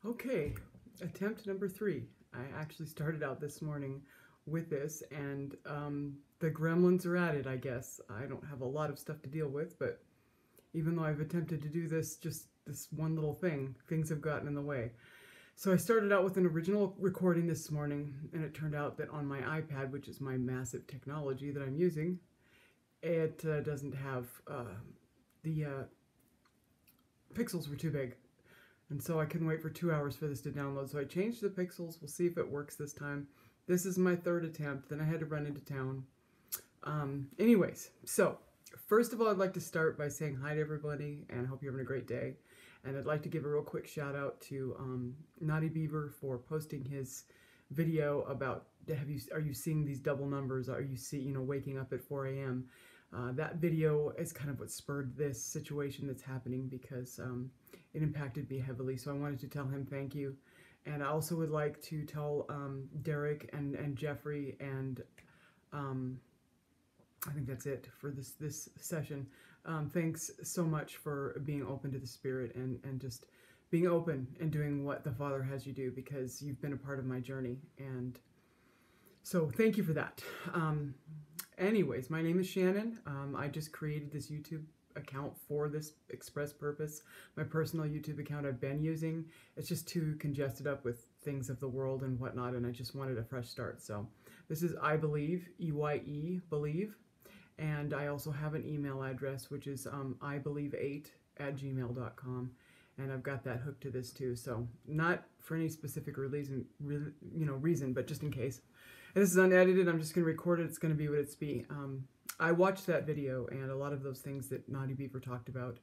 Okay, attempt number 3. I actually started out this morning with this, and the gremlins are at it, I guess. I don't have a lot of stuff to deal with, but even though I've attempted to do this, just this one little thing, things have gotten in the way. So I started out with an original recording this morning, and it turned out that on my iPad, which is my massive technology that I'm using, it doesn't have the pixels were too big. And so I couldn't wait for 2 hours for this to download. So I changed the pixels. We'll see if it works this time. This is my third attempt. Then I had to run into town. Anyways, so first of all, I'd like to start by saying hi to everybody and I hope you're having a great day. And I'd like to give a real quick shout out to Naughty Beaver for posting his video about are you seeing these double numbers? Are you waking up at 4 a.m.? That video is kind of what spurred this situation that's happening because it impacted me heavily. So I wanted to tell him thank you. And I also would like to tell Derek and Jeffrey and I think that's it for this session. Thanks so much for being open to the Spirit and just being open and doing what the Father has you do, because you've been a part of my journey. And so thank you for that. Anyways, my name is Shannon. I just created this YouTube account for this express purpose. My personal YouTube account I've been using, it's just too congested up with things of the world and whatnot, and I just wanted a fresh start. So this is I Believe, E-Y-E, Believe. And I also have an email address, which is ibelieve8@gmail.com. And I've got that hooked to this too. So not for any specific reason, but just in case. And this is unedited. I'm just going to record it. It's going to be what it's be. I watched that video, and a lot of those things that Naughty Beaver talked about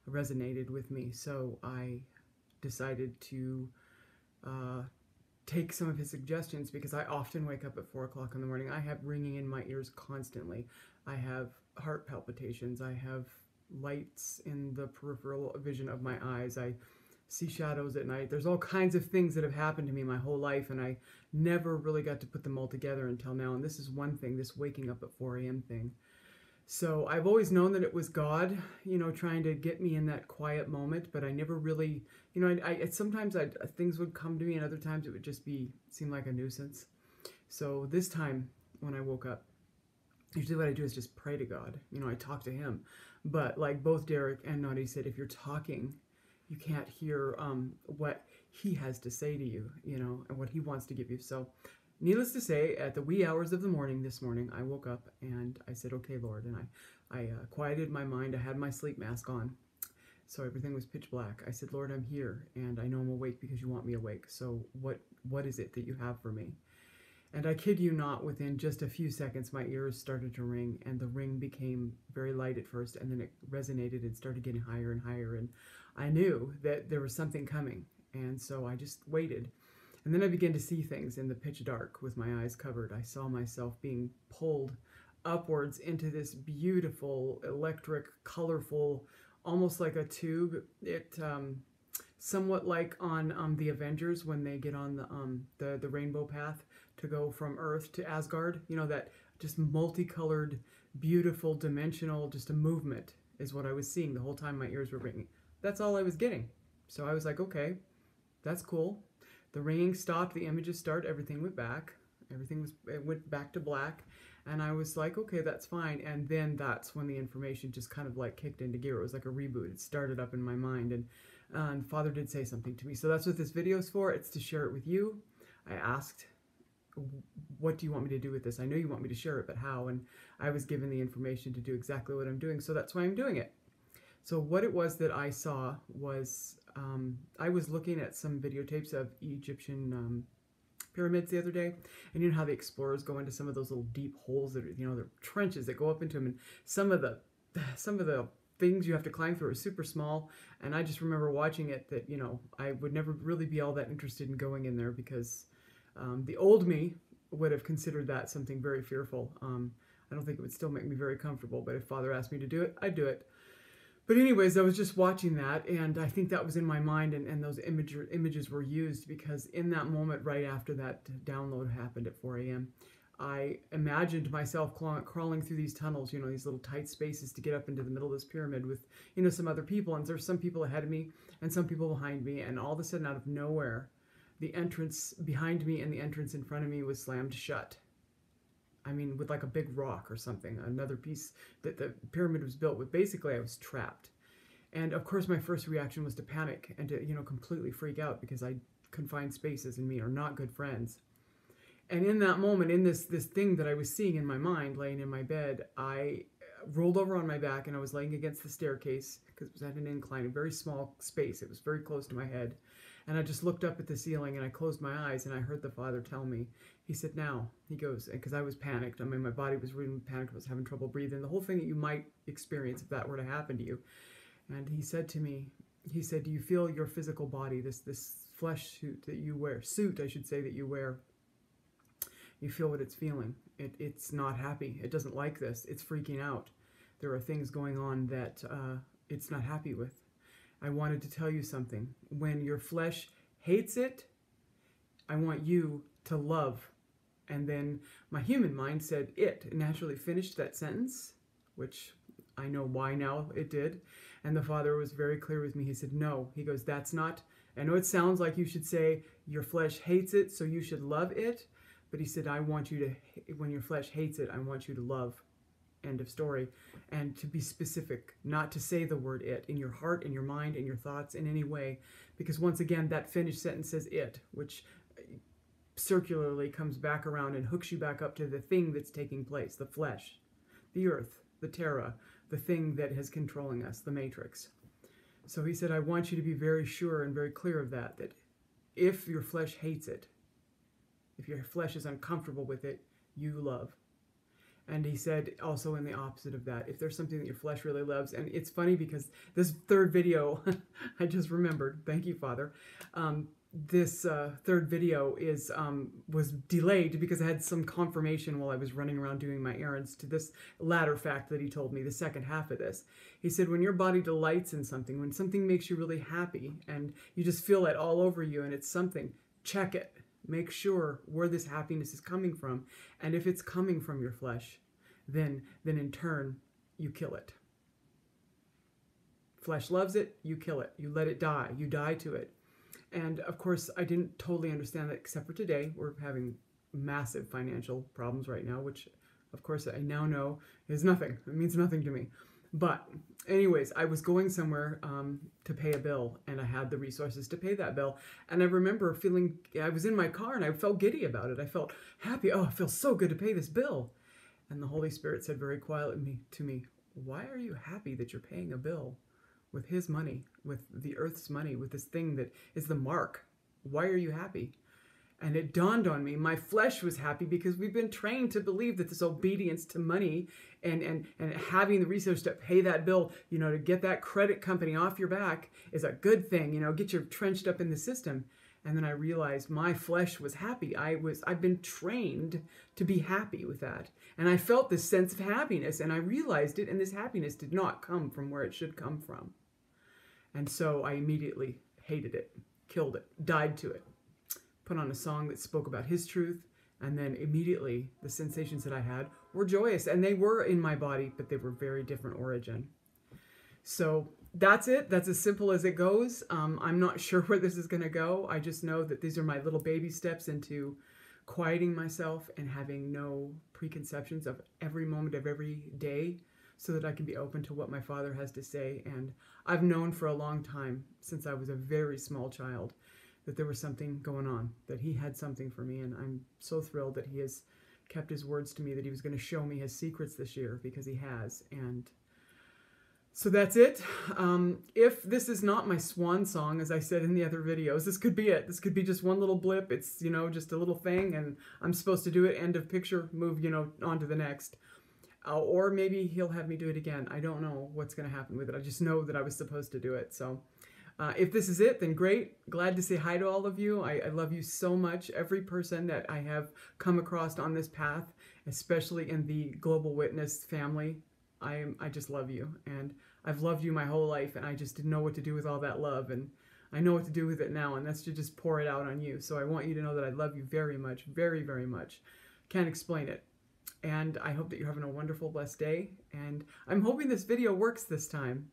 resonated with me. So I decided to take some of his suggestions, because I often wake up at 4 o'clock in the morning. I have ringing in my ears constantly. I have heart palpitations. I have lights in the peripheral vision of my eyes. I see shadows at night. There's all kinds of things that have happened to me my whole life, and I never really got to put them all together until now. And this is one thing, this waking up at 4 a.m. thing. So I've always known that it was God, trying to get me in that quiet moment, but I never really, sometimes things would come to me, and other times it would just seem like a nuisance. So this time when I woke up, usually what I do is just pray to God. I talk to him. But like both Derek and Naughty said, if you're talking, you can't hear what he has to say to you, and what he wants to give you. So needless to say, at the wee hours of the morning this morning, I woke up and I said, okay, Lord, and I quieted my mind. I had my sleep mask on, so everything was pitch black. I said, Lord, I'm here, and I know I'm awake because you want me awake. So what is it that you have for me? And I kid you not, within just a few seconds, my ears started to ring, and the ring became very light at first, and then it resonated and started getting higher and higher, and I knew that there was something coming, and so I just waited. And then I began to see things in the pitch dark with my eyes covered. I saw myself being pulled upwards into this beautiful, electric, colorful, almost like a tube. It somewhat like on the Avengers when they get on the rainbow path to go from Earth to Asgard. That just multicolored, beautiful, dimensional, just a movement is what I was seeing the whole time my ears were ringing. That's all I was getting. So I was like, okay, that's cool. The ringing stopped, the images started, everything went back. It went back to black. And I was like, okay, that's fine. And then that's when the information just kind of like kicked into gear. It was like a reboot. It started up in my mind, and Father did say something to me. So that's what this video is for. It's to share it with you. I asked, what do you want me to do with this? I know you want me to share it, but how? And I was given the information to do exactly what I'm doing, so that's why I'm doing it. So what it was that I saw was, I was looking at some videotapes of Egyptian pyramids the other day, and you know how the explorers go into some of those little deep holes that are, they're trenches that go up into them, and some of the things you have to climb through are super small. And I just remember watching it that, I would never really be all that interested in going in there, because the old me would have considered that something very fearful. I don't think it would still make me very comfortable, but if Father asked me to do it, I'd do it. But anyways, I was just watching that, and I think that was in my mind, and those images were used because in that moment right after that download happened at 4 a.m., I imagined myself crawling through these tunnels, these little tight spaces to get up into the middle of this pyramid with, some other people. And there's some people ahead of me and some people behind me. And all of a sudden, out of nowhere, the entrance behind me and the entrance in front of me was slammed shut. I mean, with like a big rock or something, another piece that the pyramid was built with. Basically, I was trapped. And of course, my first reaction was to panic and to, completely freak out, because confined spaces and me are not good friends. And in that moment, in this thing that I was seeing in my mind, laying in my bed, I rolled over on my back and I was laying against the staircase, because it was at an incline, a very small space. It was very close to my head. And I just looked up at the ceiling and I closed my eyes, and I heard the Father tell me, he said, now, he goes, because I was panicked. I mean, my body was really panicked. I was having trouble breathing. The whole thing that you might experience if that were to happen to you. And he said to me, he said, do you feel your physical body, this flesh suit that you wear, that you wear, you feel what it's feeling. It's not happy. It doesn't like this. It's freaking out. There are things going on that it's not happy with. I wanted to tell you something. When your flesh hates it, I want you to love. And then my human mind said it naturally finished that sentence, which I know why now it did. And the Father was very clear with me. He said, no. He goes, that's not, I know it sounds like you should say your flesh hates it, so you should love it. But he said, I want you to, when your flesh hates it, I want you to love. End of story. And to be specific, not to say the word it in your heart, in your mind, in your thoughts, in any way. Because once again, that finished sentence says it, which circularly comes back around and hooks you back up to the thing that's taking place, the flesh, the earth, the terra, the thing that is controlling us, the matrix. So he said, I want you to be very sure and very clear of that if your flesh hates it, if your flesh is uncomfortable with it, you love. And he said also in the opposite of that, if there's something that your flesh really loves, and it's funny because this third video, I just remembered, thank you, Father, this third video was delayed because I had some confirmation while I was running around doing my errands to this latter fact that he told me, the second half of this. He said, when your body delights in something, when something makes you really happy and you just feel it all over you and it's something, check it. Make sure where this happiness is coming from. And if it's coming from your flesh, then in turn, you kill it. Flesh loves it, you kill it. You let it die. You die to it. And of course, I didn't totally understand that, except for today. We're having massive financial problems right now, which of course I now know is nothing. It means nothing to me. But anyways, I was going somewhere to pay a bill, and I had the resources to pay that bill. And I remember feeling, I was in my car and I felt giddy about it. I felt happy. Oh, it feels so good to pay this bill. And the Holy Spirit said very quietly to me, why are you happy that you're paying a bill with his money, with the earth's money, with this thing that is the mark? Why are you happy? And it dawned on me, my flesh was happy because we've been trained to believe that this obedience to money and having the resources to pay that bill, to get that credit company off your back is a good thing, get you trenched up in the system. And then I realized my flesh was happy. I've been trained to be happy with that. And I felt this sense of happiness, and I realized it, and this happiness did not come from where it should come from. And so I immediately hated it, killed it, died to it. Put on a song that spoke about his truth, and then immediately the sensations that I had were joyous, and they were in my body, but they were very different origin. So that's it. That's as simple as it goes. I'm not sure where this is going to go. I just know that these are my little baby steps into quieting myself and having no preconceptions of every moment of every day, so that I can be open to what my Father has to say. And I've known for a long time, since I was a very small child, that there was something going on, that he had something for me. And I'm so thrilled that he has kept his words to me, that he was going to show me his secrets this year, because he has. And so that's it. If this is not my swan song, as I said in the other videos, this could be it. This could be just one little blip. It's, just a little thing, and I'm supposed to do it, end of picture, move, on to the next. Or maybe he'll have me do it again. I don't know what's going to happen with it. I just know that I was supposed to do it. So if this is it, then great. Glad to say hi to all of you. I love you so much. Every person that I have come across on this path, especially in the Global Witness family, I just love you. And I've loved you my whole life, and I just didn't know what to do with all that love. And I know what to do with it now, and that's to just pour it out on you. So I want you to know that I love you very much, very, very much. Can't explain it. And I hope that you're having a wonderful, blessed day. And I'm hoping this video works this time.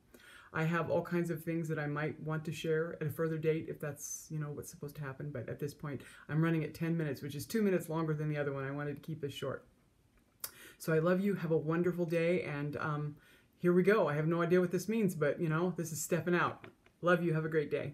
I have all kinds of things that I might want to share at a further date if that's, what's supposed to happen. But at this point, I'm running at 10 minutes, which is 2 minutes longer than the other one. I wanted to keep this short. So I love you. Have a wonderful day. And here we go. I have no idea what this means, but, this is stepping out. Love you. Have a great day.